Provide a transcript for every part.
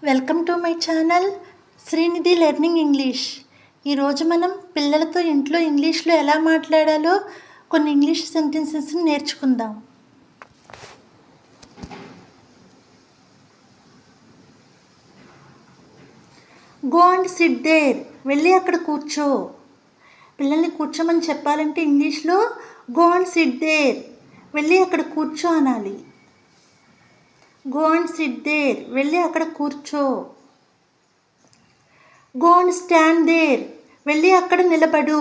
Welcome to my channel Srinidhi learning English. ఈరోజు మనం పిల్లలతో ఇంట్లో ఇంగ్లీష్లో ఎలా మాట్లాడాలో కొన్ని ఇంగ్లీష్ సెంటెన్సెస్ని నేర్చుకుందాం. గో అండ్ సిట్ దేర్, వెళ్ళి అక్కడ కూర్చో. పిల్లల్ని కూర్చోమని చెప్పాలంటే ఇంగ్లీష్లో గో అండ్ సిట్ దేర్, వెళ్ళి అక్కడ కూర్చో అనాలి. గో అండ్ సిట్ దేర్, వెళ్ళి అక్కడ కూర్చో. గో అండ్ స్టాండ్ దేర్, వెళ్ళి అక్కడ నిలబడు.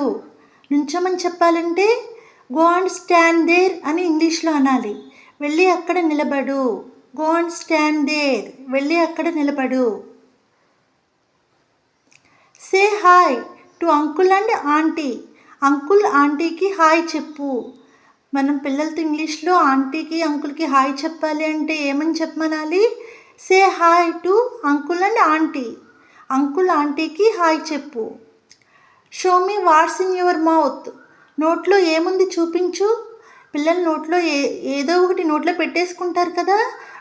నుంచోమని చెప్పాలంటే గో అండ్ స్టాండ్ దేర్ అని ఇంగ్లీష్లో అనాలి. వెళ్ళి అక్కడ నిలబడు. గో అండ్ స్టాండ్ దేర్, వెళ్ళి అక్కడ నిలబడు. సే hi to uncle and aunty, uncle ఆంటీకి హాయ్ చెప్పు. మనం పిల్లలతో ఇంగ్లీష్లో ఆంటీకి అంకుల్కి హాయ్ చెప్పాలి అంటే ఏమని చెప్పమనాలి? Say hi to uncle and aunty, uncle ఆంటీకి హాయ్ చెప్పు. Show me what's in your mouth, నోట్లో ఏముంది చూపించు. పిల్లలు నోట్లో ఏదో ఒకటి నోట్లో పెట్టేసుకుంటారు కదా,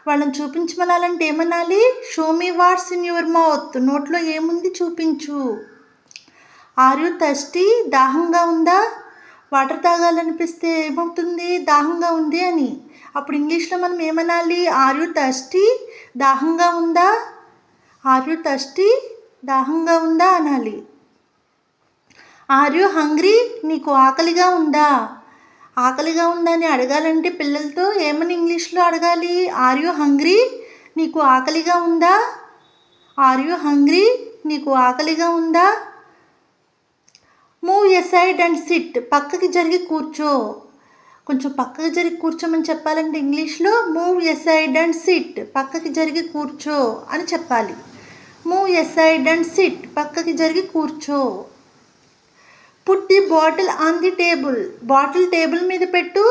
వాళ్ళని చూపించమనాలంటే ఏమనాలి? Show me what's in your mouth, నోట్లో ఏముంది చూపించు. ఆర్ యూ థర్స్టీ, దాహంగా ఉందా. వాటర్ తాగాలనిపిస్తే ఏమవుతుంది? దాహంగా ఉంది అని. అప్పుడు ఇంగ్లీష్లో మనం ఏమనాలి? ఆర్ యూ థర్స్టీ, దాహంగా ఉందా. ఆర్ యూ థర్స్టీ, దాహంగా ఉందా అనాలి. ఆర్ యూ హంగ్రీ, నీకు ఆకలిగా ఉందా. ఆకలిగా ఉందా అని అడగాలంటే పిల్లలతో ఏమని ఇంగ్లీష్లో అడగాలి? ఆర్ యూ హంగ్రీ, నీకు ఆకలిగా ఉందా. ఆర్ యూ హంగ్రీ, నీకు ఆకలిగా ఉందా. మూవ్ ఎసైడ్ అండ్ సిట్, పక్కకి జరిగి కూర్చో. కొంచెం పక్కకి జరిగి కూర్చోమని చెప్పాలంటే ఇంగ్లీష్లో మూవ్ ఎసైడ్ అండ్ సిట్, పక్కకి జరిగి కూర్చో అని చెప్పాలి. మూవ్ ఎసైడ్ అండ్ సిట్, పక్కకి జరిగి కూర్చో. Put the bottle on the table, bottle table మీద పెట్టు.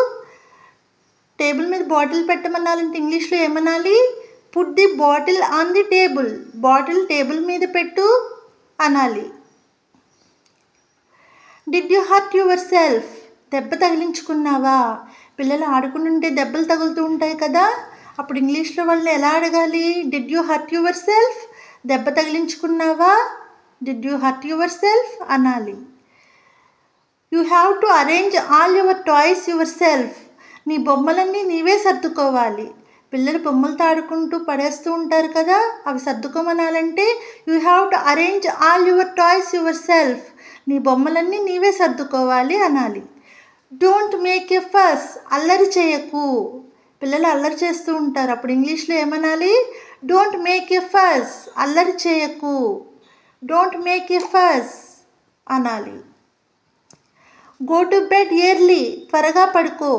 టేబుల్ మీద బాటిల్ పెట్టమనాలంటే ఇంగ్లీష్లో ఏమనాలి? Put the bottle on the table, bottle table మీద పెట్టు అనాలి. Did you hurt yourself, దెబ్బ తగిలించుకున్నావా. పిల్లలు ఆడుకుంటుంటే దెబ్బలు తగులుతూ ఉంటాయి కదా, అప్పుడు ఇంగ్లీష్లో వాళ్ళని ఎలా అడగాలి? Did you hurt yourself, దెబ్బ తగిలించుకున్నావా. Did you hurt yourself అనాలి. You have to arrange all your toys yourself, నీ బొమ్మలన్నీ నీవే సర్దుకోవాలి. పిల్లలు బొమ్మలతో ఆడుకుంటూ పడేస్తూ ఉంటారు కదా, అవి సర్దుకోమనాలంటే you have to arrange all your toys yourself, నీ బొమ్మలన్నీ నీవే సర్దుకోవాలి అనాలి. డోంట్ మేక్ ఎ ఫస్, అల్లరి చేయకు. పిల్లలు అల్లరి చేస్తూ ఉంటారు, అప్పుడు ఇంగ్లీష్లో ఏమనాలి? డోంట్ మేక్ ఎ ఫస్, అల్లరి చేయకు. డోంట్ మేక్ ఎ ఫస్ అనాలి. గో టు బెడ్ ఎర్లీ, త్వరగా పడుకో.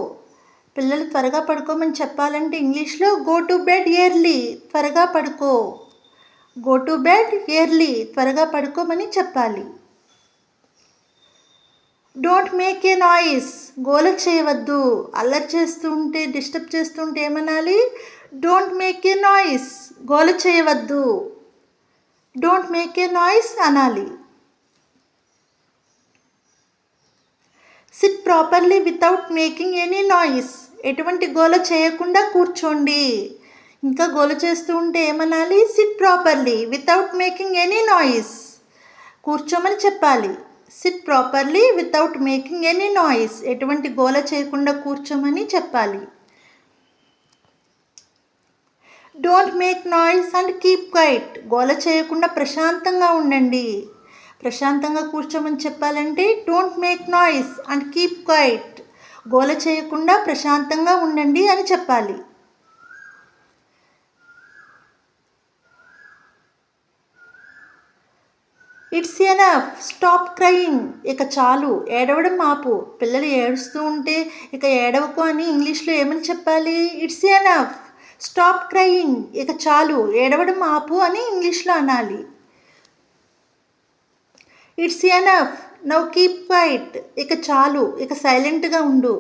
పిల్లలు త్వరగా పడుకోమని చెప్పాలంటే ఇంగ్లీష్లో గో టు బెడ్ ఎర్లీ, త్వరగా పడుకో. గో టు బెడ్ ఎర్లీ, త్వరగా పడుకోమని చెప్పాలి. డోంట్ మేక్ ఏ నాయిస్, గోల చేయవద్దు. అల్లరి చేస్తుంటే డిస్టర్బ్ చేస్తుంటే ఏమనాలి? డోంట్ మేక్ ఏ నాయిస్, గోల చేయవద్దు. డోంట్ మేక్ ఏ నాయిస్ అనాలి. Sit properly without making any noise, ఎటువంటి గోల చేయకుండా కూర్చోండి. ఇంకా గోల చేస్తూ ఉంటే ఏమనాలి? Sit properly without making any noise, కూర్చోమని చెప్పాలి. Sit properly without making any noise, ఎటువంటి గోల చేయకుండా కూర్చోమని చెప్పాలి. Don't make noise and keep quiet, గోల చేయకుండా ప్రశాంతంగా ఉండండి. ప్రశాంతంగా కూర్చోమని చెప్పాలంటే don't make noise and keep quiet, గోల చేయకుండా ప్రశాంతంగా ఉండండి అని చెప్పాలి. ఇట్స్ ఎనఫ్, స్టాప్ క్రయింగ్, ఇక చాలు, ఏడవడం ఆపు. పిల్లలు ఏడుస్తూ ఉంటే ఇక ఏడవకు అని ఇంగ్లీష్లో ఏమని చెప్పాలి? ఇట్స్ ఎనఫ్, స్టాప్ క్రయింగ్, ఇక చాలు, ఏడవడం ఆపు అని ఇంగ్లీష్లో అనాలి. It's enough, now keep quiet, ఇక చాలు, ఇక సైలెంట్గా ఉండు.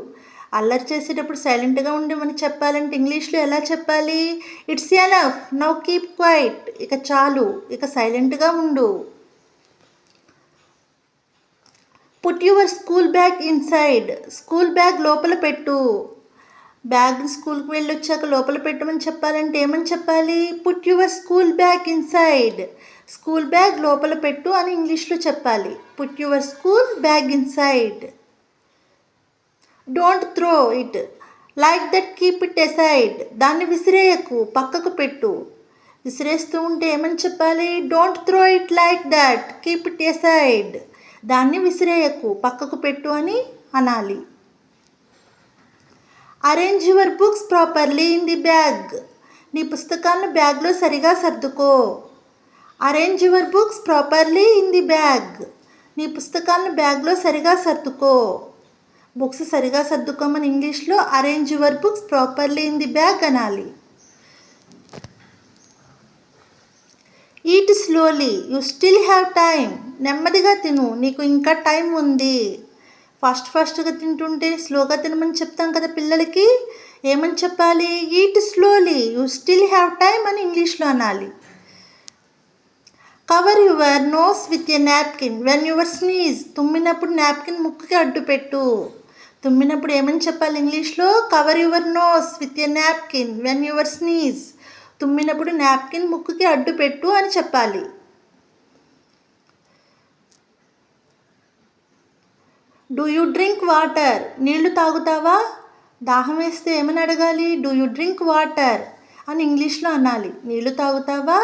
అల్లరి చేసేటప్పుడు సైలెంట్గా ఉండమని చెప్పాలంటే ఇంగ్లీష్లో ఎలా చెప్పాలి? It's enough, now keep quiet, ఇక చాలు, ఇక సైలెంట్గా ఉండు. Put your school bag inside, school bag లోపల పెట్టు. బ్యాగ్ని స్కూల్కి వెళ్ళొచ్చాక లోపల పెట్టమని చెప్పాలంటే ఏమని చెప్పాలి? Put your school bag inside. School bag లోపల పెట్టు అని ఇంగ్లీష్లో చెప్పాలి. Put your school bag inside. Don't throw it like that, keep it aside. దాన్ని విసిరేయకు, పక్కకు పెట్టు. విసిరేస్తూ ఉంటే ఏమని చెప్పాలి? Don't throw it like that, keep it aside. దాన్ని విసిరేయకు, పక్కకు పెట్టు అని అనాలి. Arrange your books properly in the bag. నీ పుస్తకాలను బ్యాగ్లో సరిగా సర్దుకో. Arrange your books properly in the bag. నీ పుస్తకాలను బ్యాగ్లో సరిగా సర్దుకో. బుక్స్ సరిగా సర్దుకోమని ఇంగ్లీష్లో arrange your books properly in the bag అనాలి. Eat slowly, you still have time. నెమ్మదిగా తిను, నీకు ఇంకా టైం ఉంది. ఫాస్ట్గా తింటుంటే స్లోగా తినమని చెప్తాం కదా పిల్లలకి. ఏమని చెప్పాలి? Eat slowly, you still have time అని ఇంగ్లీష్లో అనాలి. Cover your nose with a napkin when your sneeze. తుమ్మినప్పుడు నాప్కిన్ ముక్కుకి అడ్డు పెట్టు. తుమ్మినప్పుడు ఏమని చెప్పాలి ఇంగ్లీష్లో? Cover your nose with a napkin when your sneeze. తుమ్మినప్పుడు నాప్కిన్ ముక్కుకి అడ్డు పెట్టు అని చెప్పాలి. Do you drink water. నీళ్లు తాగుతావా? దాహం వేస్తే ఏమని అడగాలి? డూ యూ డ్రింక్ వాటర్ అని ఇంగ్లీష్లో అనాలి. నీళ్లు తాగుతావా?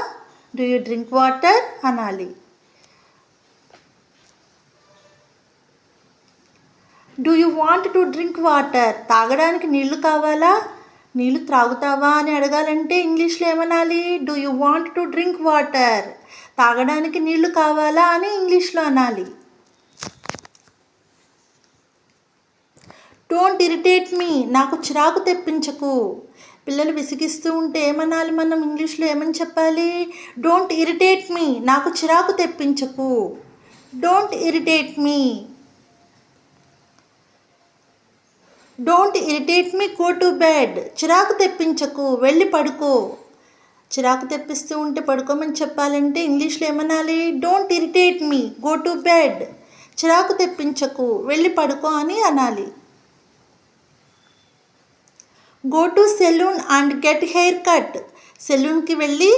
డూ యూ డ్రింక్ వాటర్ అనాలి. Do you want to drink water. తాగడానికి నీళ్లు కావాలా? నీళ్లు త్రాగుతావా అని అడగాలంటే ఇంగ్లీష్లో ఏమనాలి? Do you want to drink water. తాగడానికి నీళ్లు కావాలా అని ఇంగ్లీష్లో అనాలి. Don't irritate me. నాకు చిరాకు తెప్పించకు. పిల్లలు విసిగిస్తూ ఉంటే ఏమనాలి మనం ఇంగ్లీష్లో? ఏమని చెప్పాలి? డోంట్ ఇరిటేట్ మీ, నాకు చిరాకు తెప్పించకు. Don't irritate me. Don't irritate me, go to bed. చిరాకు తెప్పించకు, వెళ్ళి పడుకో. చిరాకు తెప్పిస్తూ ఉంటే పడుకోమని చెప్పాలంటే ఇంగ్లీష్లో ఏమనాలి? Don't irritate me, go to bed. చిరాకు తెప్పించకు, వెళ్ళి పడుకో అని అనాలి. Go to salon and get haircut. సెలూన్కి వెళ్ళి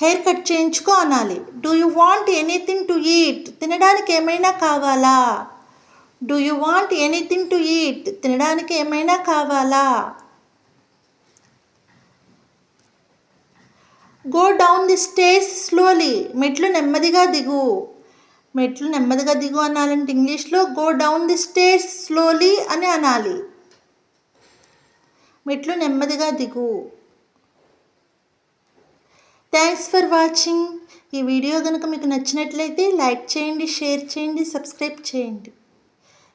హెయిర్ కట్ చేయించుకో అనాలి. Do you want anything to eat. తినడానికి ఏమైనా కావాలా? Do you want anything to eat. తినడానికి ఏమైనా కావాలా? Go down the stairs slowly. మెట్లు నెమ్మదిగా దిగు. మెట్లు నెమ్మదిగా దిగు అనాలంటే ఇంగ్లీష్లో go down the stairs slowly అని అనాలి. మెట్లు నెమ్మదిగా దిగు. Thanks for watching. ఈ వీడియో కనుక మీకు నచ్చినట్లయితే లైక్ చేయండి, షేర్ చేయండి, సబ్స్క్రైబ్ చేయండి.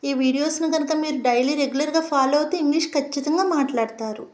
ఈ వీడియోస్ను కనుక మీరు డైలీ రెగ్యులర్గా ఫాలో అవుతే ఇంగ్లీష్ ఖచ్చితంగా మాట్లాడతారు.